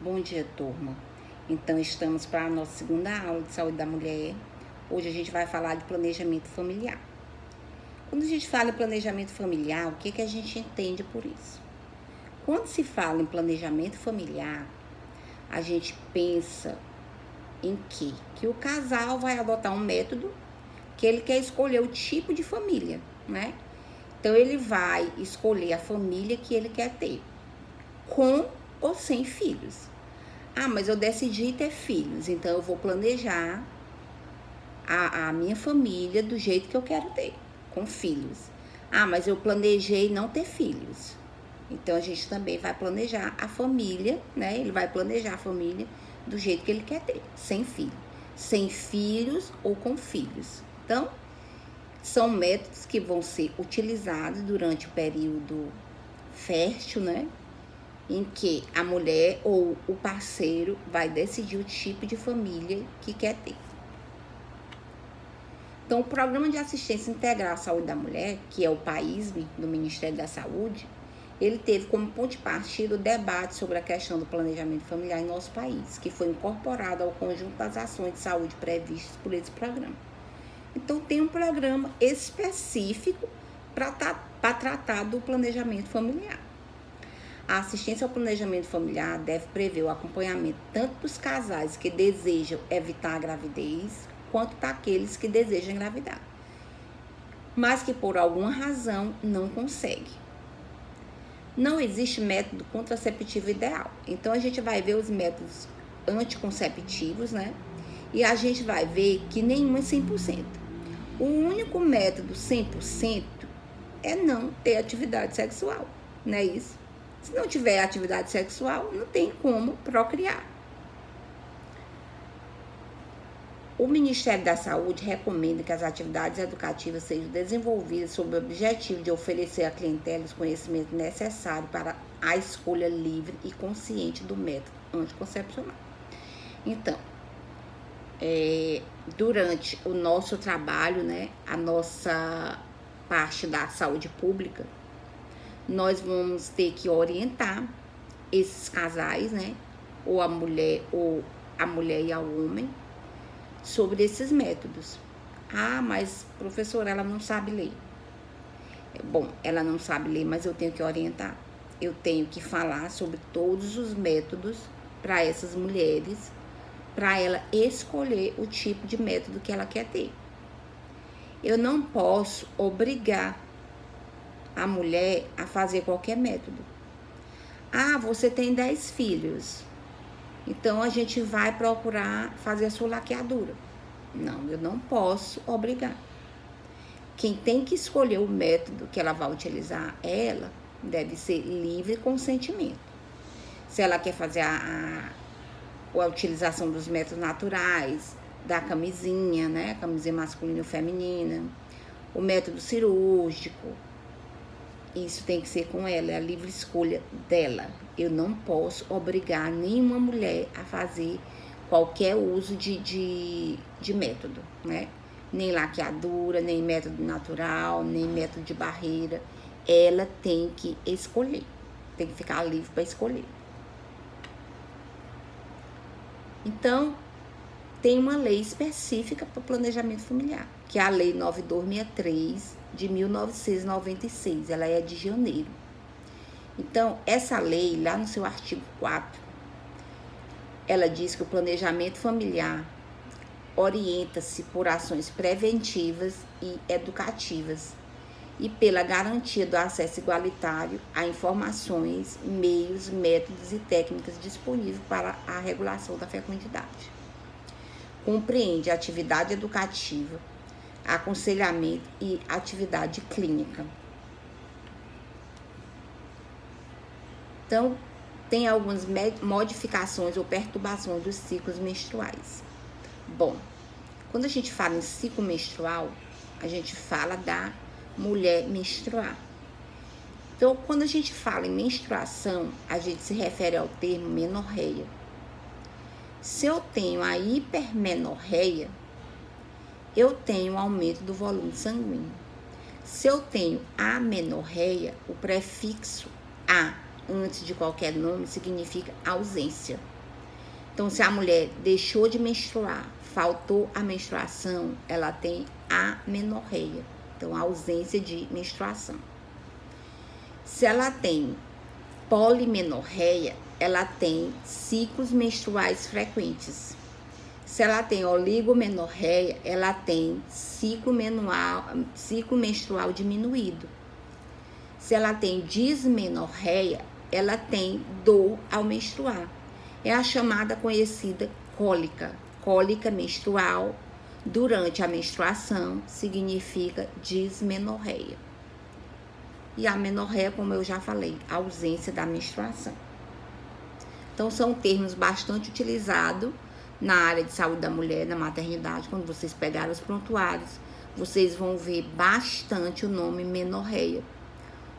Bom dia, turma. Então, estamos para a nossa segunda aula de saúde da mulher. Hoje a gente vai falar de planejamento familiar. Quando a gente fala em planejamento familiar, o que a gente entende por isso? Quando se fala em planejamento familiar, a gente pensa em quê? Que o casal vai adotar um método que ele quer escolher o tipo de família, né? Então, ele vai escolher a família que ele quer ter, com ou sem filhos. Ah, mas eu decidi ter filhos, então eu vou planejar a minha família do jeito que eu quero ter, com filhos. Ah, mas eu planejei não ter filhos. Então a gente também vai planejar a família, né? Ele vai planejar a família do jeito que ele quer ter, sem filho. Sem filhos ou com filhos. Então, são métodos que vão ser utilizados durante o período fértil, né? Em que a mulher ou o parceiro vai decidir o tipo de família que quer ter. Então, o Programa de Assistência Integral à Saúde da Mulher, que é o PAISME, do Ministério da Saúde, ele teve como ponto de partida o debate sobre a questão do planejamento familiar em nosso país, que foi incorporado ao conjunto das ações de saúde previstas por esse programa. Então, tem um programa específico para tratar do planejamento familiar. A assistência ao planejamento familiar deve prever o acompanhamento tanto dos casais que desejam evitar a gravidez, quanto daqueles que desejam engravidar, mas que por alguma razão não conseguem. Não existe método contraceptivo ideal, então a gente vai ver os métodos anticonceptivos, né? E a gente vai ver que nenhum é 100%. O único método 100% é não ter atividade sexual, não é isso? Se não tiver atividade sexual, não tem como procriar. O Ministério da Saúde recomenda que as atividades educativas sejam desenvolvidas sob o objetivo de oferecer à clientela os conhecimentos necessários para a escolha livre e consciente do método anticoncepcional. Então, durante o nosso trabalho, né, a nossa parte da saúde pública, nós vamos ter que orientar esses casais, né, ou a mulher e o homem, sobre esses métodos. Ah, mas professora, ela não sabe ler. Bom, ela não sabe ler, mas eu tenho que orientar. Eu tenho que falar sobre todos os métodos para essas mulheres, para ela escolher o tipo de método que ela quer ter. Eu não posso obrigar a mulher a fazer qualquer método. Ah, você tem 10 filhos, então a gente vai procurar fazer a sua laqueadura. Não, eu não posso obrigar. Quem tem que escolher o método que ela vai utilizar, ela deve ser livre consentimento. Se ela quer fazer a utilização dos métodos naturais, da camisinha, né, camisinha masculina e feminina, o método cirúrgico, isso tem que ser com ela, é a livre escolha dela. Eu não posso obrigar nenhuma mulher a fazer qualquer uso de método, né? Nem laqueadura, nem método natural, nem método de barreira. Ela tem que escolher, tem que ficar livre para escolher. Então, tem uma lei específica para o planejamento familiar, que é a Lei 9263 de 1996, ela é de janeiro. Então, essa lei, lá no seu artigo 4, ela diz que o planejamento familiar orienta-se por ações preventivas e educativas e pela garantia do acesso igualitário a informações, meios, métodos e técnicas disponíveis para a regulação da fecundidade. Compreende a atividade educativa, aconselhamento e atividade clínica. Então, tem algumas modificações ou perturbações dos ciclos menstruais. Bom, quando a gente fala em ciclo menstrual, a gente fala da mulher menstruar. Então, quando a gente fala em menstruação, a gente se refere ao termo menorreia. Se eu tenho a hipermenorreia, eu tenho aumento do volume sanguíneo. Se eu tenho amenorreia, o prefixo a antes de qualquer nome significa ausência. Então, se a mulher deixou de menstruar, faltou a menstruação, ela tem amenorreia. Então, ausência de menstruação. Se ela tem polimenorreia, ela tem ciclos menstruais frequentes. Se ela tem oligomenorreia, ela tem ciclo menstrual diminuído. Se ela tem dismenorreia, ela tem dor ao menstruar. É a chamada conhecida cólica. Cólica menstrual durante a menstruação significa dismenorreia. E a menorreia, como eu já falei, ausência da menstruação. Então, são termos bastante utilizados na área de saúde da mulher, na maternidade. Quando vocês pegarem os prontuários, vocês vão ver bastante o nome menorreia.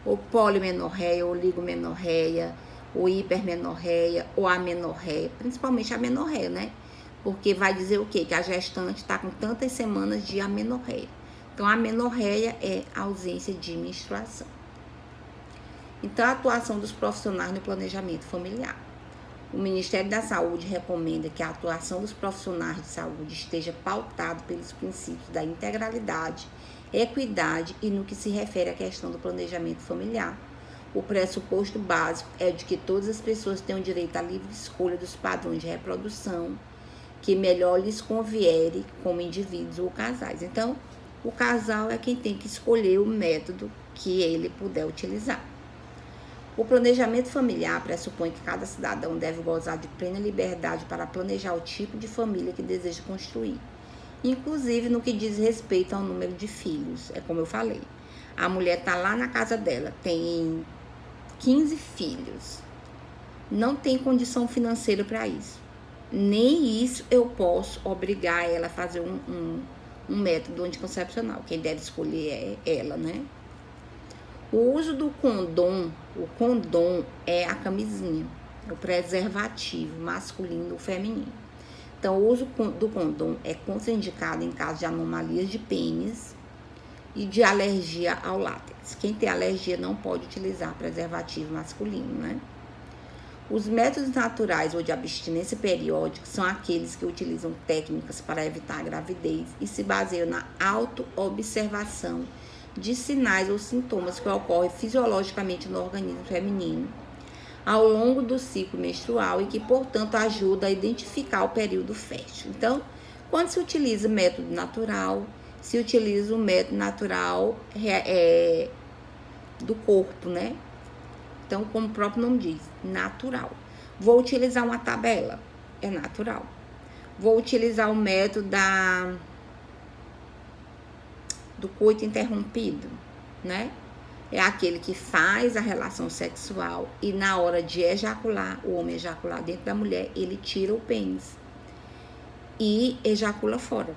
Ou polimenorreia, ou oligomenorreia, ou hipermenorreia, ou amenorreia. Principalmente a menorreia, né? Porque vai dizer o quê? Que a gestante está com tantas semanas de amenorreia. Então, a amenorreia é a ausência de menstruação. Então, a atuação dos profissionais no planejamento familiar. O Ministério da Saúde recomenda que a atuação dos profissionais de saúde esteja pautada pelos princípios da integralidade, equidade e no que se refere à questão do planejamento familiar. O pressuposto básico é de que todas as pessoas tenham direito à livre escolha dos padrões de reprodução que melhor lhes conviere como indivíduos ou casais. Então, o casal é quem tem que escolher o método que ele puder utilizar. O planejamento familiar pressupõe que cada cidadão deve gozar de plena liberdade para planejar o tipo de família que deseja construir, inclusive no que diz respeito ao número de filhos. É como eu falei, a mulher está lá na casa dela, tem 15 filhos, não tem condição financeira para isso. Nem isso eu posso obrigar ela a fazer um método anticoncepcional. Quem deve escolher é ela, né? O uso do condom, o condom é a camisinha, o preservativo masculino ou feminino. Então, o uso do condom é contraindicado em caso de anomalias de pênis e de alergia ao látex. Quem tem alergia não pode utilizar preservativo masculino, né? Os métodos naturais ou de abstinência periódica são aqueles que utilizam técnicas para evitar a gravidez e se baseiam na auto-observação de sinais ou sintomas que ocorrem fisiologicamente no organismo feminino ao longo do ciclo menstrual e que, portanto, ajuda a identificar o período fértil. Então, quando se utiliza método natural, se utiliza o método natural do corpo, né? Então, como o próprio nome diz, natural. Vou utilizar uma tabela, é natural. Vou utilizar o método do coito interrompido, né? É aquele que faz a relação sexual e na hora de ejacular, o homem ejacular dentro da mulher, ele tira o pênis e ejacula fora.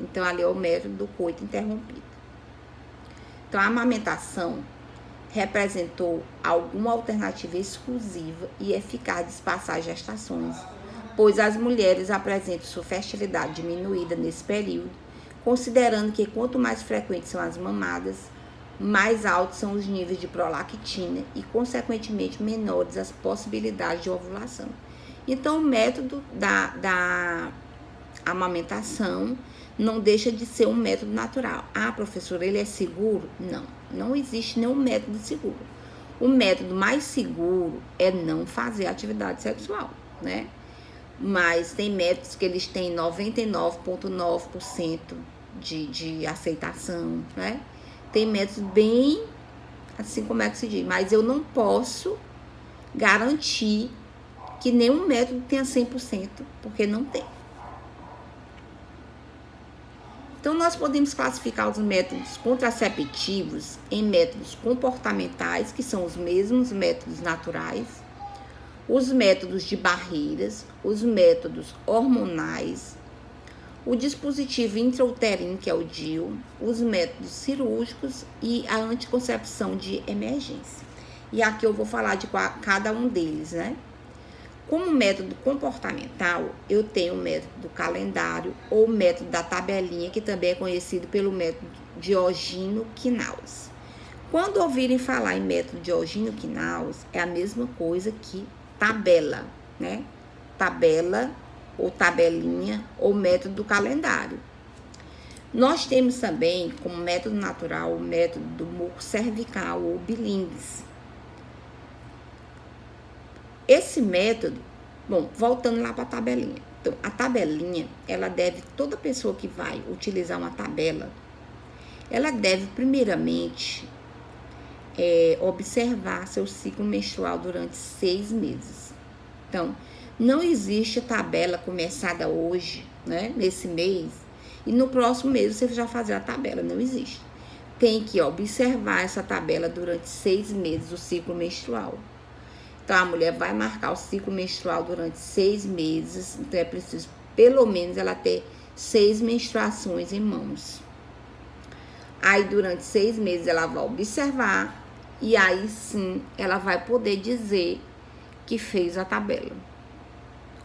Então, ali é o método do coito interrompido. Então, a amamentação representou alguma alternativa exclusiva e eficaz de espaçar gestações, pois as mulheres apresentam sua fertilidade diminuída nesse período, considerando que quanto mais frequentes são as mamadas, mais altos são os níveis de prolactina e, consequentemente, menores as possibilidades de ovulação. Então, o método da amamentação não deixa de ser um método natural. Ah, professora, ele é seguro? Não, não existe nenhum método seguro. O método mais seguro é não fazer atividade sexual, né? Mas tem métodos que eles têm 99,9% de aceitação, né? Tem métodos bem, assim como é que se diz, mas eu não posso garantir que nenhum método tenha 100%, porque não tem. Então, nós podemos classificar os métodos contraceptivos em métodos comportamentais, que são os mesmos métodos naturais, os métodos de barreiras, os métodos hormonais, o dispositivo intrauterino, que é o DIU, os métodos cirúrgicos e a anticoncepção de emergência. E aqui eu vou falar de cada um deles, né? Como método comportamental, eu tenho o método do calendário ou o método da tabelinha, que também é conhecido pelo método Diogino-Quinaus. Quando ouvirem falar em método Diogino-Quinaus, é a mesma coisa que tabela, né? Tabela ou tabelinha, ou método do calendário. Nós temos também, como método natural, o método do muco cervical ou bilingues. Esse método, bom, voltando lá para a tabelinha. Então, a tabelinha, ela deve, toda pessoa que vai utilizar uma tabela, ela deve, primeiramente, observar seu ciclo menstrual durante 6 meses. Então, não existe tabela começada hoje, né, nesse mês, e no próximo mês você já fazer a tabela, não existe. Tem que observar essa tabela durante 6 meses, o ciclo menstrual. Então, a mulher vai marcar o ciclo menstrual durante 6 meses, então é preciso, pelo menos, ela ter 6 menstruações em mãos. Aí, durante 6 meses, ela vai observar, e aí sim, ela vai poder dizer que fez a tabela.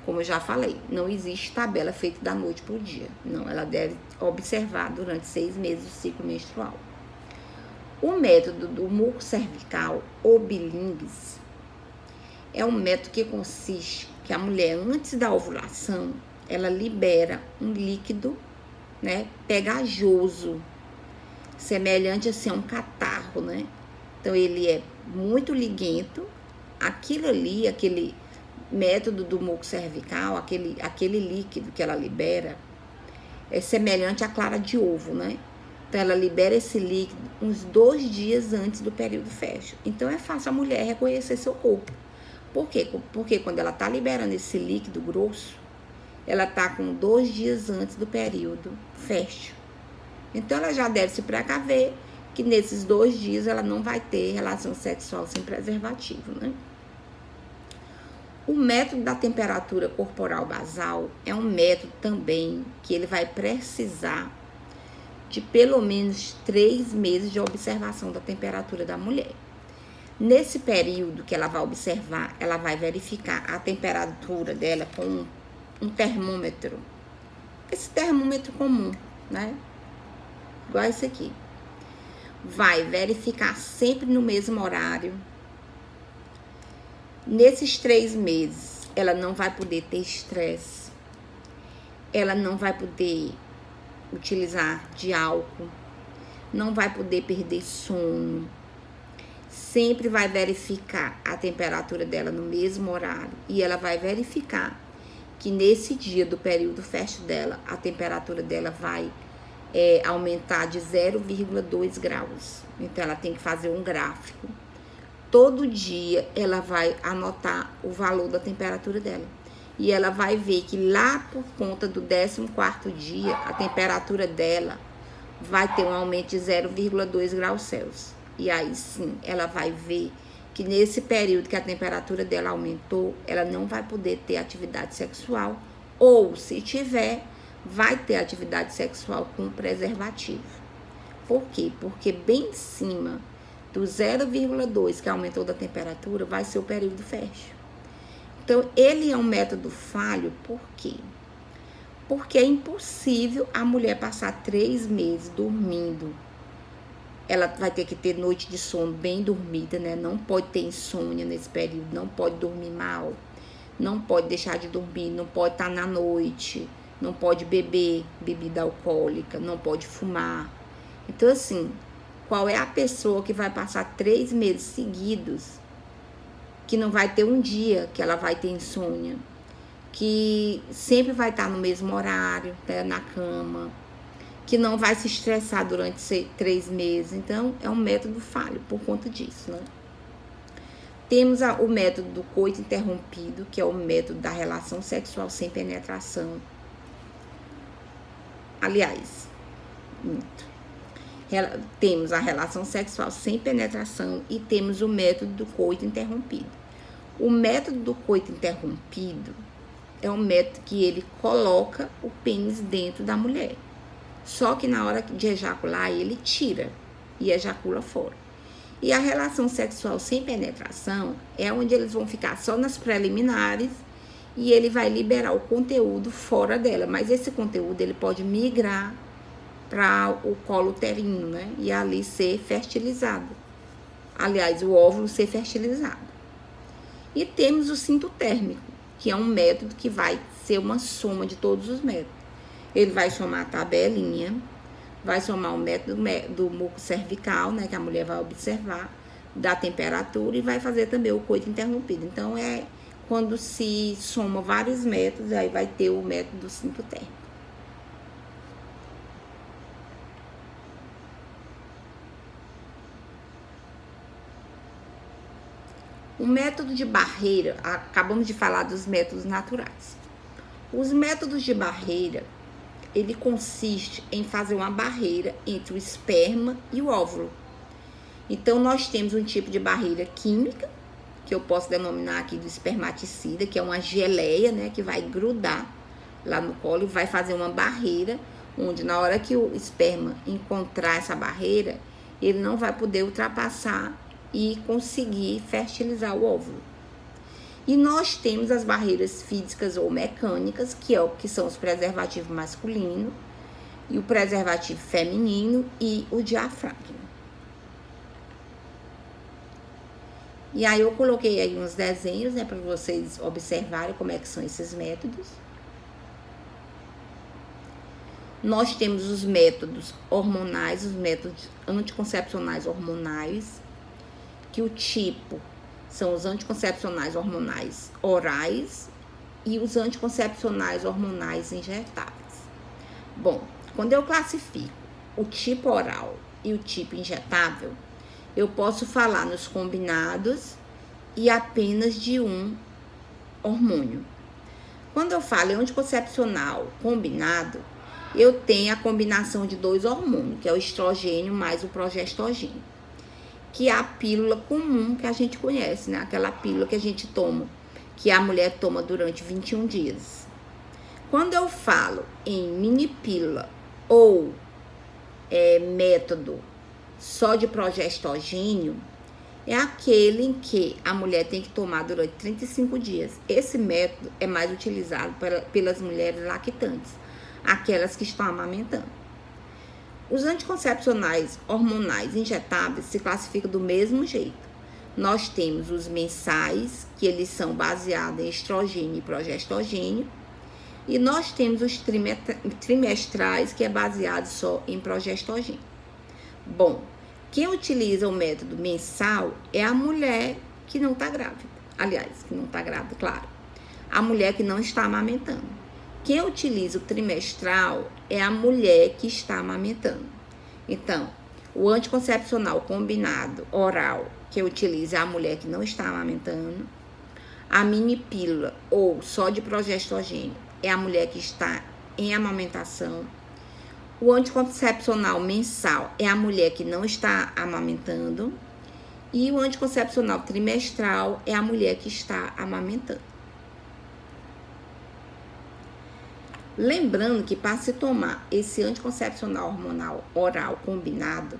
Como eu já falei, não existe tabela feita da noite para o dia. Não, ela deve observar durante 6 meses o ciclo menstrual. O método do muco cervical ou bilingues é um método que consiste que a mulher, antes da ovulação, ela libera um líquido, né, pegajoso, semelhante assim a um catarro, né? Então, ele é muito liguento. Aquilo ali, aquele método do muco cervical, aquele líquido que ela libera, é semelhante à clara de ovo, né? Então, ela libera esse líquido uns 2 dias antes do período fértil. Então, é fácil a mulher reconhecer seu corpo. Por quê? Porque quando ela tá liberando esse líquido grosso, ela tá com 2 dias antes do período fértil. Então, ela já deve se precaver que nesses 2 dias ela não vai ter relação sexual sem preservativo, né? O método da temperatura corporal basal é um método também que ele vai precisar de pelo menos 3 meses de observação da temperatura da mulher. Nesse período que ela vai observar, ela vai verificar a temperatura dela com um termômetro. Esse termômetro comum, né? Igual esse aqui. Vai verificar sempre no mesmo horário. Nesses 3 meses, ela não vai poder ter estresse. Ela não vai poder utilizar de álcool. Não vai poder perder sono. Sempre vai verificar a temperatura dela no mesmo horário. E ela vai verificar que nesse dia do período fértil dela, a temperatura dela vai aumentar de 0,2 graus. Então, ela tem que fazer um gráfico. Todo dia, ela vai anotar o valor da temperatura dela. E ela vai ver que lá por conta do 14º dia, a temperatura dela vai ter um aumento de 0,2 graus Celsius. E aí sim, ela vai ver que nesse período que a temperatura dela aumentou, ela não vai poder ter atividade sexual. Ou, se tiver, vai ter atividade sexual com preservativo. Por quê? Porque bem em cima do 0,2 que aumentou da temperatura, vai ser o período fértil. Então, ele é um método falho, por quê? Porque é impossível a mulher passar 3 meses dormindo. Ela vai ter que ter noite de sono bem dormida, né? Não pode ter insônia nesse período, não pode dormir mal, não pode deixar de dormir, não pode estar na noite, não pode beber bebida alcoólica, não pode fumar. Então, assim, qual é a pessoa que vai passar 3 meses seguidos, que não vai ter um dia que ela vai ter insônia, que sempre vai estar no mesmo horário, né, na cama, que não vai se estressar durante 3 meses. Então, é um método falho por conta disso, né? Temos o método do coito interrompido, que é o método da relação sexual sem penetração. Aliás, temos a relação sexual sem penetração e temos o método do coito interrompido. O método do coito interrompido é um método que ele coloca o pênis dentro da mulher. Só que na hora de ejacular, ele tira e ejacula fora. E a relação sexual sem penetração é onde eles vão ficar só nas preliminares e ele vai liberar o conteúdo fora dela. Mas esse conteúdo ele pode migrar para o colo uterino, né? E ali ser fertilizado. Aliás, o óvulo ser fertilizado. E temos o cinto térmico, que é um método que vai ser uma soma de todos os métodos. Ele vai somar a tabelinha, vai somar o método do muco cervical, né, que a mulher vai observar, da temperatura, e vai fazer também o coito interrompido. Então, é quando se soma vários métodos, aí vai ter o método sintotérmico. O método de barreira, acabamos de falar dos métodos naturais. Os métodos de barreira, ele consiste em fazer uma barreira entre o esperma e o óvulo. Então, nós temos um tipo de barreira química, que eu posso denominar aqui do espermaticida, que é uma geleia, né, que vai grudar lá no colo e vai fazer uma barreira, onde na hora que o esperma encontrar essa barreira, ele não vai poder ultrapassar e conseguir fertilizar o óvulo. E nós temos as barreiras físicas ou mecânicas, que são os preservativos masculinos, e o preservativo feminino e o diafragma. E aí eu coloquei aí uns desenhos, né, para vocês observarem como é que são esses métodos. Nós temos os métodos hormonais, os métodos anticoncepcionais hormonais, que o tipo são os anticoncepcionais hormonais orais e os anticoncepcionais hormonais injetáveis. Bom, quando eu classifico o tipo oral e o tipo injetável, eu posso falar nos combinados e apenas de um hormônio. Quando eu falo em anticoncepcional combinado, eu tenho a combinação de 2 hormônios, que é o estrogênio mais o progestogênio, que é a pílula comum que a gente conhece, né? Aquela pílula que a gente toma, que a mulher toma durante 21 dias. Quando eu falo em mini pílula ou método só de progestogênio, é aquele em que a mulher tem que tomar durante 35 dias. Esse método é mais utilizado pelas mulheres lactantes, aquelas que estão amamentando. Os anticoncepcionais hormonais injetáveis se classificam do mesmo jeito. Nós temos os mensais, que eles são baseados em estrogênio e progestogênio, e nós temos os trimestrais, que é baseado só em progestogênio. Bom, quem utiliza o método mensal é a mulher que não está grávida. Aliás, que não está grávida, claro. A mulher que não está amamentando. Quem utiliza o trimestral é a mulher que está amamentando. Então, o anticoncepcional combinado oral que utiliza é a mulher que não está amamentando. A mini pílula ou só de progestogênio é a mulher que está em amamentação. O anticoncepcional mensal é a mulher que não está amamentando. E o anticoncepcional trimestral é a mulher que está amamentando. Lembrando que para se tomar esse anticoncepcional hormonal oral combinado,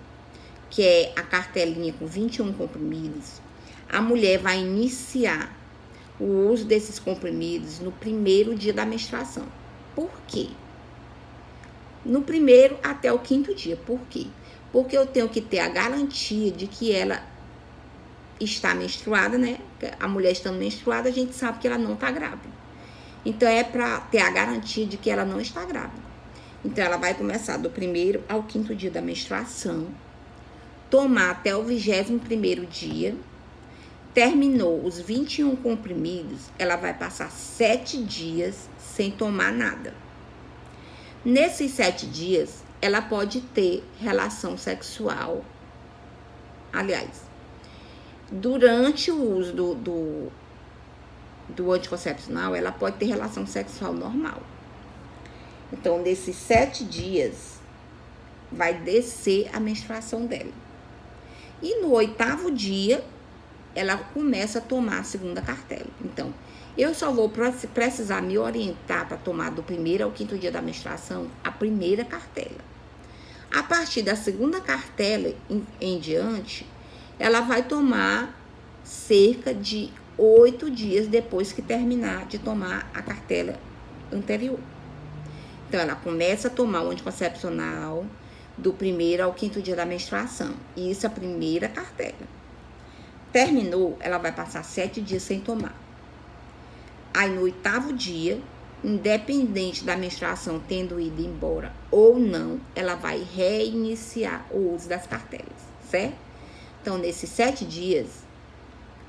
que é a cartelinha com 21 comprimidos, a mulher vai iniciar o uso desses comprimidos no primeiro dia da menstruação. Por quê? No primeiro até o 5º dia. Por quê? Porque eu tenho que ter a garantia de que ela está menstruada, né? A mulher estando menstruada, a gente sabe que ela não está grávida. Então, é para ter a garantia de que ela não está grávida. Então, ela vai começar do 1º ao 5º dia da menstruação, tomar até o 21º dia. Terminou os 21 comprimidos, ela vai passar 7 dias sem tomar nada. Nesses 7 dias, ela pode ter relação sexual. Aliás, durante o uso do anticoncepcional, ela pode ter relação sexual normal. Então, nesses 7 dias, vai descer a menstruação dela. E no 8º dia, ela começa a tomar a segunda cartela. Então, eu só vou precisar me orientar para tomar do 1º ao 5º dia da menstruação a primeira cartela. A partir da segunda cartela em diante, ela vai tomar cerca de 8 dias depois que terminar de tomar a cartela anterior. Então, ela começa a tomar o anticoncepcional do 1º ao 5º dia da menstruação. Isso é a primeira cartela. Terminou, ela vai passar 7 dias sem tomar. Aí no 8º dia, independente da menstruação tendo ido embora ou não, ela vai reiniciar o uso das cartelas, certo? Então, nesses 7 dias,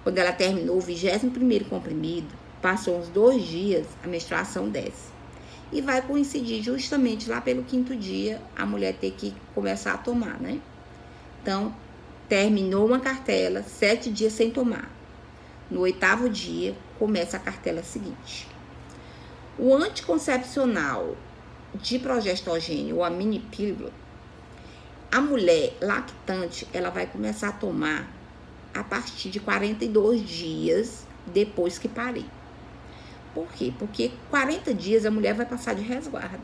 quando ela terminou o 21º comprimido, passou uns 2 dias, a menstruação desce. E vai coincidir justamente lá pelo 5º dia, a mulher ter que começar a tomar, né? Então, terminou uma cartela, 7 dias sem tomar. No 8º dia, começa a cartela seguinte. O anticoncepcional de progestogênio, ou a mini pílula, a mulher lactante, ela vai começar a tomar a partir de 42 dias depois que parir. Por quê? Porque 40 dias a mulher vai passar de resguardo.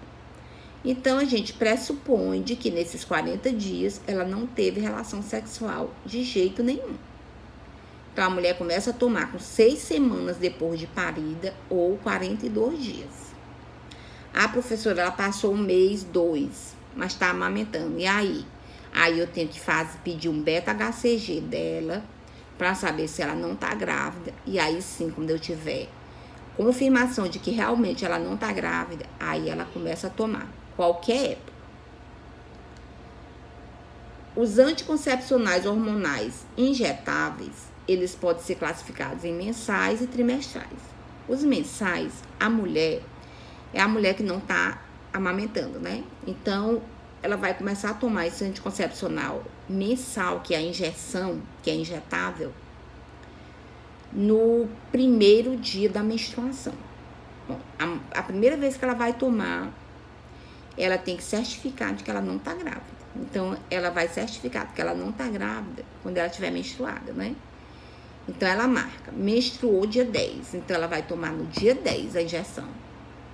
Então, a gente pressupõe de que nesses 40 dias ela não teve relação sexual de jeito nenhum. Então, a mulher começa a tomar com 6 semanas depois de parida ou 42 dias. A professora, ela passou 1 mês, 2, mas tá amamentando. E aí? Aí eu tenho que pedir um beta-HCG dela para saber se ela não tá grávida. E aí sim, quando eu tiver confirmação de que realmente ela não tá grávida, aí ela começa a tomar, qualquer época. Os anticoncepcionais hormonais injetáveis, eles podem ser classificados em mensais e trimestrais. Os mensais, a mulher, é a mulher que não tá amamentando, né? Então, ela vai começar a tomar esse anticoncepcional mensal, que é a injeção, que é injetável, no 1º dia da menstruação. Bom, a primeira vez que ela vai tomar, ela tem que certificar de que ela não tá grávida. Então, ela vai certificar que ela não tá grávida quando ela estiver menstruada, né? Então, ela marca, menstruou dia 10, então ela vai tomar no dia 10 a injeção.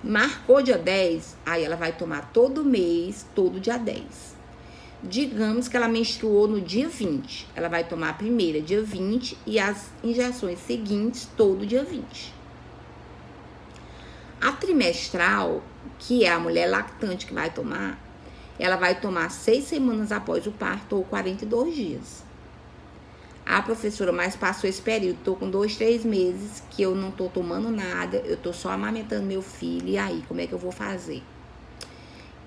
Marcou dia 10, aí ela vai tomar todo mês, todo dia 10. Digamos que ela menstruou no dia 20, ela vai tomar a primeira dia 20 e as injeções seguintes todo dia 20. A trimestral, que é a mulher lactante que vai tomar, ela vai tomar 6 semanas após o parto ou 42 dias. A professora, mas passou esse período, tô com 2, 3 meses que eu não tô tomando nada, eu tô só amamentando meu filho, e aí, como é que eu vou fazer?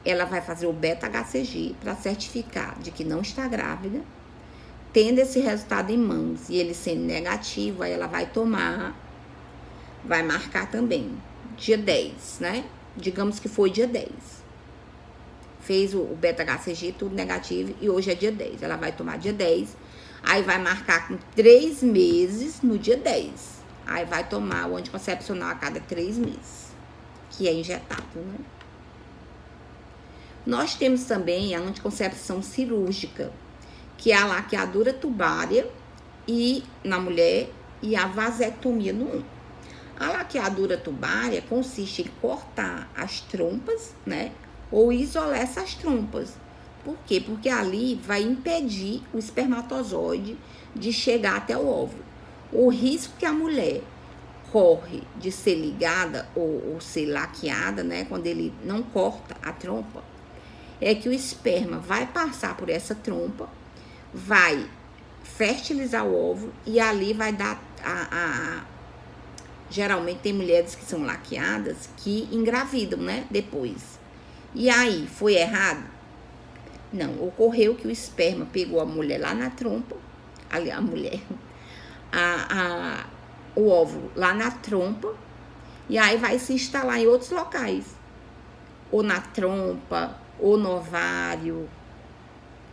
Ela vai fazer o beta-HCG para certificar de que não está grávida, tendo esse resultado em mãos e ele sendo negativo, aí ela vai tomar, vai marcar também, dia 10, né? Digamos que foi dia 10. Fez o beta-HCG, tudo negativo, e hoje é dia 10. Ela vai tomar dia 10, aí vai marcar com 3 meses no dia 10. Aí vai tomar o anticoncepcional a cada 3 meses, que é injetável, né? Nós temos também a anticoncepção cirúrgica, que é a laqueadura tubária e na mulher e a vasectomia no homem. A laqueadura tubária consiste em cortar as trompas, né? Ou isolar essas trompas. Por quê? Porque ali vai impedir o espermatozoide de chegar até o óvulo. O risco que a mulher corre de ser ligada ou ser laqueada, né? Quando ele não corta a trompa, é que o esperma vai passar por essa trompa, vai fertilizar o óvulo e ali vai dar geralmente tem mulheres que são laqueadas que engravidam, né? Depois. E aí, foi errado? Não, ocorreu que o esperma pegou a mulher lá na trompa, ali a mulher, o óvulo lá na trompa, e aí vai se instalar em outros locais, ou na trompa, ou no ovário,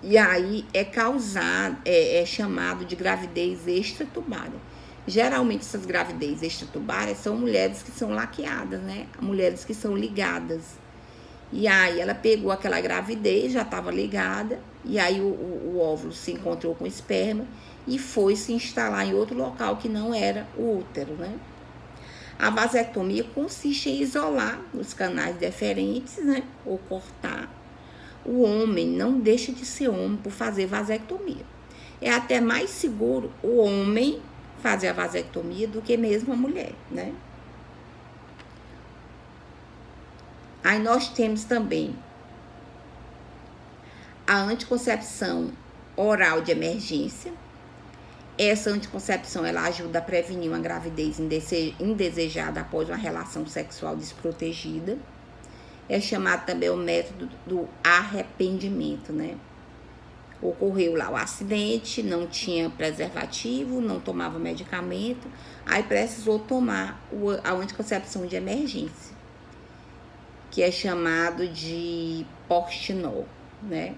e aí é causado, é chamado de gravidez extratubária. Geralmente essas gravidez extratubárias são mulheres que são laqueadas, né? Mulheres que são ligadas. E aí ela pegou aquela gravidez, já estava ligada, e aí o óvulo se encontrou com o esperma e foi se instalar em outro local que não era o útero, né? A vasectomia consiste em isolar os canais deferentes, né? Ou cortar. O homem não deixa de ser homem por fazer vasectomia. É até mais seguro o homem fazer a vasectomia do que mesmo a mulher, né? Aí nós temos também a anticoncepção oral de emergência, Essa anticoncepção, ela ajuda a prevenir uma gravidez indesejada após uma relação sexual desprotegida. É chamado também o método do arrependimento, né? Ocorreu lá o acidente, não tinha preservativo, não tomava medicamento, aí precisou tomar a anticoncepção de emergência, que é chamado de Portinol, né?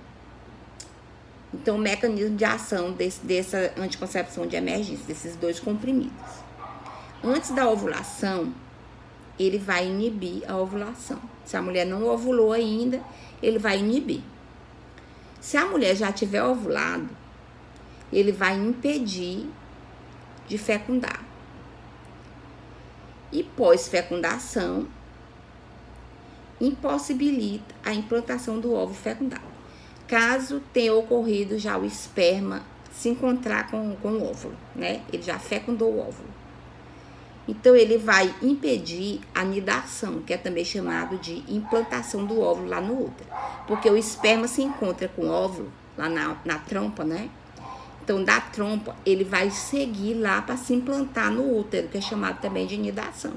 Então, o mecanismo de ação dessa anticoncepção de emergência, desses 2 comprimidos. Antes da ovulação, ele vai inibir a ovulação. Se a mulher não ovulou ainda, ele vai inibir. Se a mulher já tiver ovulado, ele vai impedir de fecundar. E pós-fecundação, impossibilita a implantação do óvulo fecundado, caso tenha ocorrido já o esperma se encontrar com o óvulo, né? Ele já fecundou o óvulo. Então, ele vai impedir a nidação, que é também chamado de implantação do óvulo lá no útero. Porque o esperma se encontra com o óvulo lá na trompa, né? Então, da trompa, ele vai seguir lá para se implantar no útero, que é chamado também de nidação.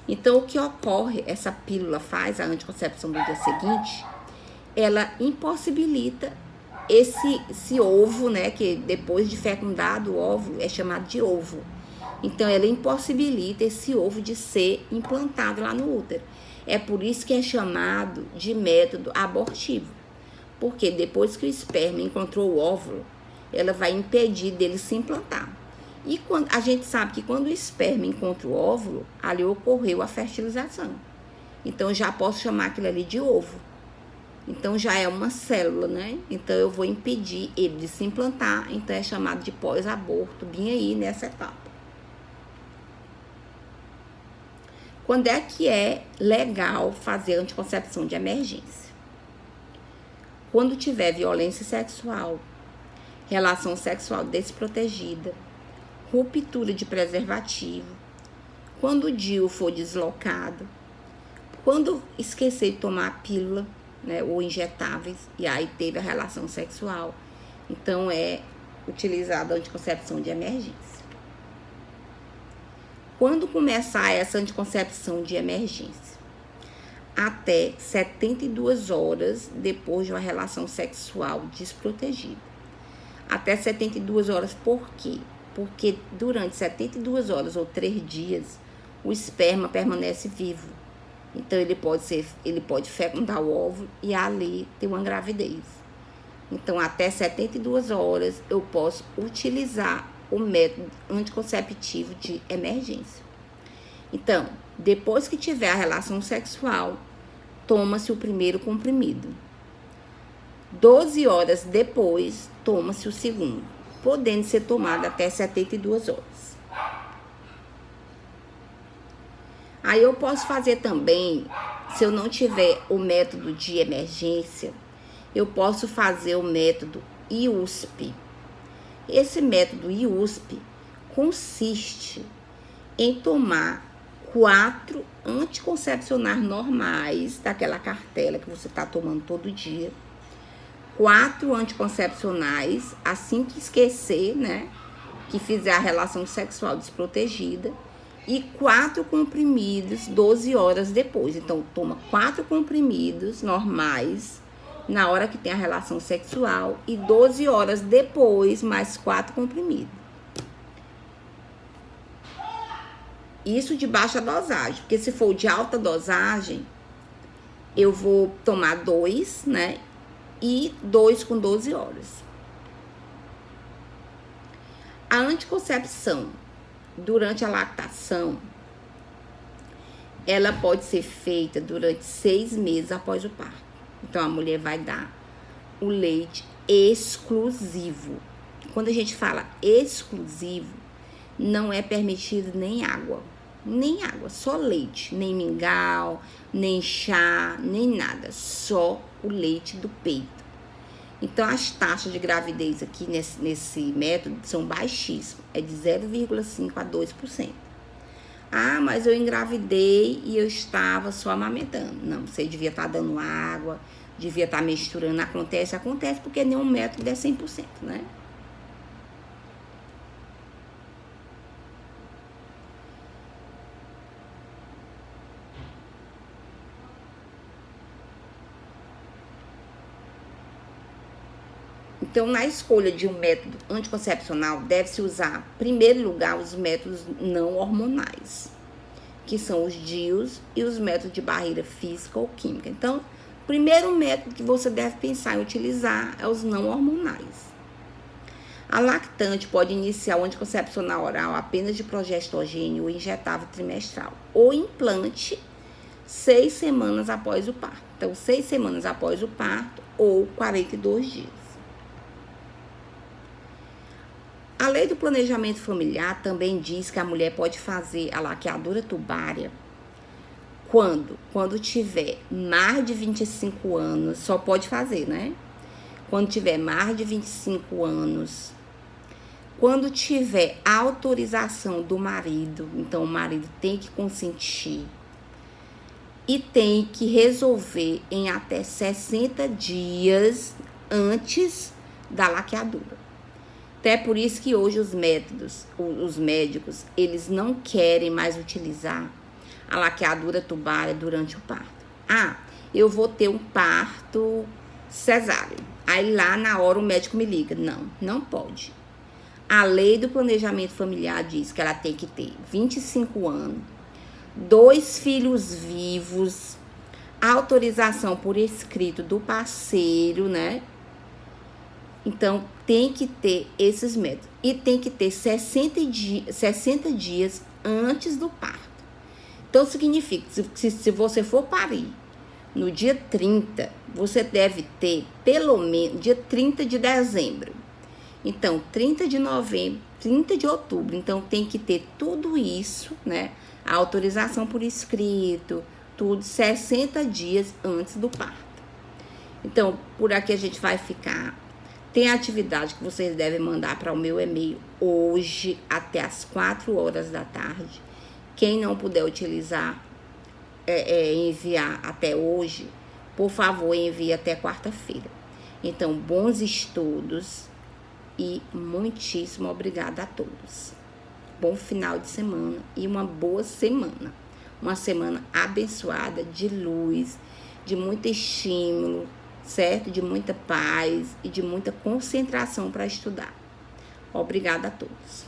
Então, o que ocorre, essa pílula faz, a anticoncepção do dia seguinte, ela impossibilita esse ovo, né, que depois de fecundado o óvulo é chamado de ovo. Então, ela impossibilita esse ovo de ser implantado lá no útero. É por isso que é chamado de método abortivo. Porque depois que o esperma encontrou o óvulo, ela vai impedir dele se implantar. E quando, a gente sabe que quando o esperma encontra o óvulo, ali ocorreu a fertilização. Então, já posso chamar aquilo ali de ovo. Então, já é uma célula, né? Então, eu vou impedir ele de se implantar. Então, é chamado de pós-aborto, bem aí nessa etapa. Quando é que é legal fazer anticoncepção de emergência? Quando tiver violência sexual, relação sexual desprotegida, ruptura de preservativo, quando o DIU for deslocado, quando esquecer de tomar a pílula, né, ou injetáveis, e aí teve a relação sexual, então é utilizada a anticoncepção de emergência. Quando começar essa anticoncepção de emergência? Até 72 horas depois de uma relação sexual desprotegida. Até 72 horas, por quê? Porque durante 72 horas ou 3 dias, o esperma permanece vivo. Então, ele pode fecundar o óvulo e ali ter uma gravidez. Então, até 72 horas, eu posso utilizar o método anticonceptivo de emergência. Então, depois que tiver a relação sexual, toma-se o primeiro comprimido. 12 horas depois, toma-se o segundo, podendo ser tomado até 72 horas. Aí eu posso fazer também, se eu não tiver o método de emergência, eu posso fazer o método IUSP. Esse método IUSP consiste em tomar 4 anticoncepcionais normais, daquela cartela que você está tomando todo dia. 4 anticoncepcionais, assim que esquecer, né, que fizer a relação sexual desprotegida. E 4 comprimidos 12 horas depois. Então, toma 4 comprimidos normais na hora que tem a relação sexual e 12 horas depois, mais 4 comprimidos. Isso de baixa dosagem, porque se for de alta dosagem, eu vou tomar 2, né? E 2 com 12 horas. A anticoncepção durante a lactação, ela pode ser feita durante 6 meses após o parto. Então, a mulher vai dar o leite exclusivo. Quando a gente fala exclusivo, não é permitido nem água, só leite, nem mingau, nem chá, nem nada, só o leite do peito. Então, as taxas de gravidez aqui nesse método são baixíssimas, é de 0,5% a 2%. Ah, mas eu engravidei e eu estava só amamentando. Não, você devia estar dando água, devia estar misturando. Acontece porque nenhum método é 100%, né? Então, na escolha de um método anticoncepcional, deve-se usar, em primeiro lugar, os métodos não hormonais, que são os DIUs e os métodos de barreira física ou química. Então, o primeiro método que você deve pensar em utilizar é os não hormonais. A lactante pode iniciar o anticoncepcional oral apenas de progestogênio ou injetável trimestral, ou implante 6 semanas após o parto. Então, 6 semanas após o parto ou 42 dias. A lei do planejamento familiar também diz que a mulher pode fazer a laqueadura tubária quando tiver mais de 25 anos, só pode fazer, né? Quando tiver mais de 25 anos, quando tiver autorização do marido, então o marido tem que consentir e tem que resolver em até 60 dias antes da laqueadura. Até por isso que hoje os médicos, eles não querem mais utilizar a laqueadura tubária durante o parto. Ah, eu vou ter um parto cesáreo. Aí lá na hora o médico me liga. Não, não pode. A lei do planejamento familiar diz que ela tem que ter 25 anos, 2 filhos vivos, autorização por escrito do parceiro, né? Então, tem que ter esses métodos. E tem que ter 60 dias antes do parto. Então, significa que se você for parir no dia 30, você deve ter pelo menos dia 30 de dezembro. Então, 30 de novembro, 30 de outubro. Então, tem que ter tudo isso, né? A autorização por escrito, tudo 60 dias antes do parto. Então, por aqui a gente vai ficar. Tem atividade que vocês devem mandar para o meu e-mail hoje até as 4 horas da tarde. Quem não puder utilizar, enviar até hoje, por favor, envie até quarta-feira. Então, bons estudos e muitíssimo obrigada a todos. Bom final de semana e uma boa semana. Uma semana abençoada, de luz, de muito estímulo, certo? De muita paz e de muita concentração para estudar. Obrigada a todos.